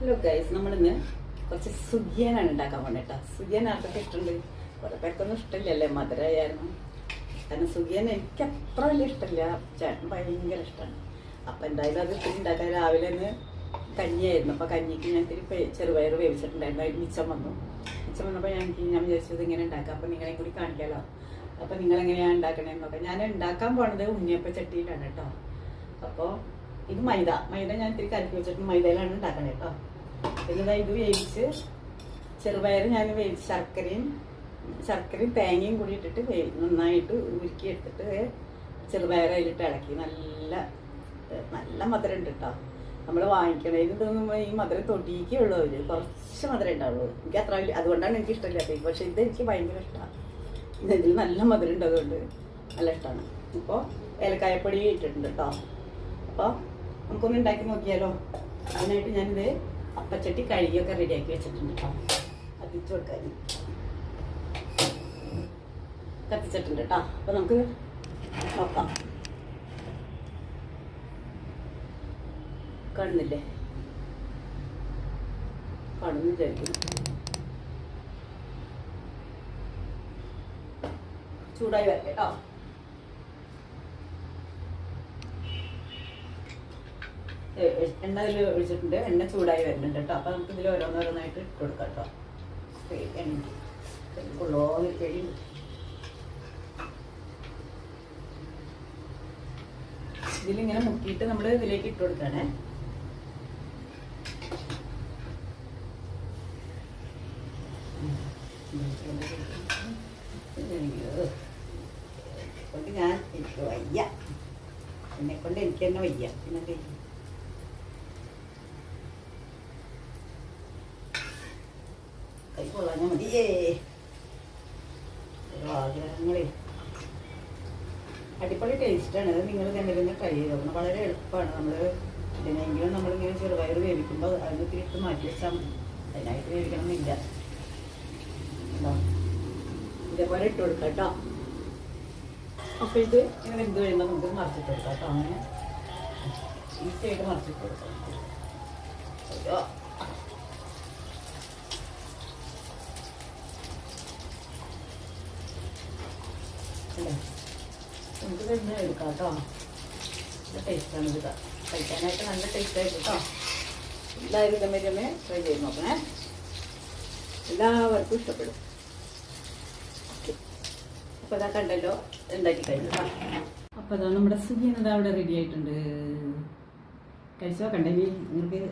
Hello guys, നമ്മളിന്ന് കുറച്ച് സുഖിയനാണ് ഉണ്ടാക്കാൻ പോകേട്ടോ. സുഖിയൻ ആർക്കൊക്കെ ഇഷ്ടമുണ്ട്? കുറെ പേർക്കൊന്നും ഇഷ്ടമില്ലല്ലേ മധുരമായിരുന്നു. കാരണം സുഖിയൻ എനിക്ക് അത്ര വലിയ ഇഷ്ടമില്ല, ചേട്ടൻ ഭയങ്കര ഇഷ്ടമാണ്. അപ്പം എന്തായാലും അത് ഇത്തിരി ഉണ്ടാക്കാൻ രാവിലെ ഒന്ന് കഞ്ഞിയായിരുന്നു. അപ്പം കഞ്ഞിക്ക് ഞാൻ ഇത്തിരി ചെറുപയർ വേവിച്ചിട്ടുണ്ടായിരുന്നു. അതിന് മിച്ചം വന്നപ്പോൾ ഞാൻ വിചാരിച്ചത് ഇങ്ങനെ ഉണ്ടാക്കാം. അപ്പം നിങ്ങളെ കൂടി കാണിക്കാമല്ലോ. അപ്പം നിങ്ങളെങ്ങനെയാണ് ഉണ്ടാക്കണേന്നൊക്കെ. ഞാൻ ഉണ്ടാക്കാൻ പോണത് ഉണ്ണിയപ്പ ചട്ടിയിലാണ് കേട്ടോ. അപ്പോൾ ഇത് മൈദ ഞാൻ ഇത്തിരി കലക്കി വെച്ചിട്ട് മൈദയിലാണ് ഉണ്ടാക്കണേ കേട്ടോ. പിന്നെ ഇത് വേവിച്ച് ചെറുപയർ ഞാൻ വേവിച്ച് ശർക്കരയും തേങ്ങയും കൂടി ഇട്ടിട്ട് നന്നായിട്ട് ഉരുക്കി എടുത്തിട്ട് ചെറുപയർ അതിലിട്ട് ഇളക്കി നല്ല മധുരം ഉണ്ട് കേട്ടോ. നമ്മൾ വാങ്ങിക്കണതിന് തോന്നുമ്പോൾ ഈ മധുരം തൊടിക്കുള്ളൂ. കുറച്ച് മധുരം ഉണ്ടാവുള്ളൂ. എനിക്ക് അത്ര വലിയ, അതുകൊണ്ടാണ് എനിക്ക് ഇഷ്ടമില്ലാത്തത്. പക്ഷെ ഇതെനിക്ക് ഭയങ്കര ഇഷ്ടമാണ്. ഇതിൽ നല്ല മധുരം ഉണ്ട്, അതുകൊണ്ട് നല്ല ഇഷ്ടമാണ്. ഇപ്പോൾ ഏലക്കായപ്പൊടി ഇട്ടിട്ടുണ്ട് കേട്ടോ. അപ്പോൾ നമുക്കൊന്ന് ഉണ്ടാക്കി നോക്കിയാലോ. അതിനായിട്ട് ഞാനിത് അപ്പച്ചട്ടി കഴുകിയൊക്കെ റെഡിയാക്കി വെച്ചിട്ടുണ്ട് കേട്ടോ. കത്തിച്ച് കൊടുക്കാൻ കത്തിച്ചിട്ടുണ്ട് കേട്ടോ. അപ്പോൾ നമുക്ക് നോക്കാം. കാണുന്നില്ലേ? കാണുന്നു വിചാരിക്കുന്നു. ചൂടായി വരട്ടെ കേട്ടോ. എണ്ണ ഇതിൽ ഒഴിച്ചിട്ടുണ്ട്. എണ്ണ ചൂടായി വരുന്നുണ്ട് കേട്ടോ. അപ്പം നമുക്ക് ഇതിൽ ഓരോന്നോരോന്നായിട്ട് ഇട്ട് കൊടുക്കാം കേട്ടോ. എണ്ണ ചെടി ഇതിലിങ്ങനെ മുക്കിയിട്ട് നമ്മൾ ഇതിലേക്ക് ഇട്ട് കൊടുക്കുകയാണേ. ഞാൻ എനിക്ക് വയ്യ, എന്നെക്കൊണ്ട് എനിക്ക് തന്നെ വയ്യ. പിന്നെ കൈ കൊള്ളാഞ്ഞാൽ മതിയേ. ആഗ്രഹങ്ങളെ അടിപൊളി ടേസ്റ്റാണ്. അത് നിങ്ങൾ തന്നെ ട്രൈ ചെയ്ത് നോക്കണം. വളരെ എളുപ്പമാണ്. ഇതിനെങ്കിലും നമ്മളിങ്ങനെ ചെറുപയർ വേവിക്കുമ്പോൾ അതിന് തിരിട്ട് മാറ്റി വെച്ചാൽ മതി. അതിനായിട്ട് വേവിക്കണമെന്നില്ല. ഇതേപോലെ ഇട്ട് കൊടുക്കാം കേട്ടോ. അപ്പോൾ ഇത് ഇങ്ങനെ വെന്ത് കഴിയുമ്പോൾ നമുക്ക് മറിച്ചിട്ട് കൊടുക്കാം കേട്ടോ. അങ്ങനെ ഈസിയായിട്ട് മറിച്ചിട്ട് കൊടുക്കാം. നമുക്ക് തന്നെ എടുക്കാം കേട്ടോ. നല്ല ടേസ്റ്റാണ് ഇത്. കഴിക്കാനായിട്ട് നല്ല ടേസ്റ്റായിട്ട് കേട്ടോ. എല്ലാവരും ഇതമ്മ ട്രൈ ചെയ്ത് നോക്കണേ. എല്ലാവർക്കും ഇഷ്ടപ്പെടും. അപ്പോൾ ഇതാ കണ്ടല്ലോ, ഉണ്ടാക്കി കഴിഞ്ഞു കേട്ടോ. അപ്പോൾ അതാ നമ്മുടെ സുഖിയൻ അവിടെ റെഡി ആയിട്ടുണ്ട്. കഴിച്ചു നോക്കണ്ടേ? നിങ്ങൾക്ക്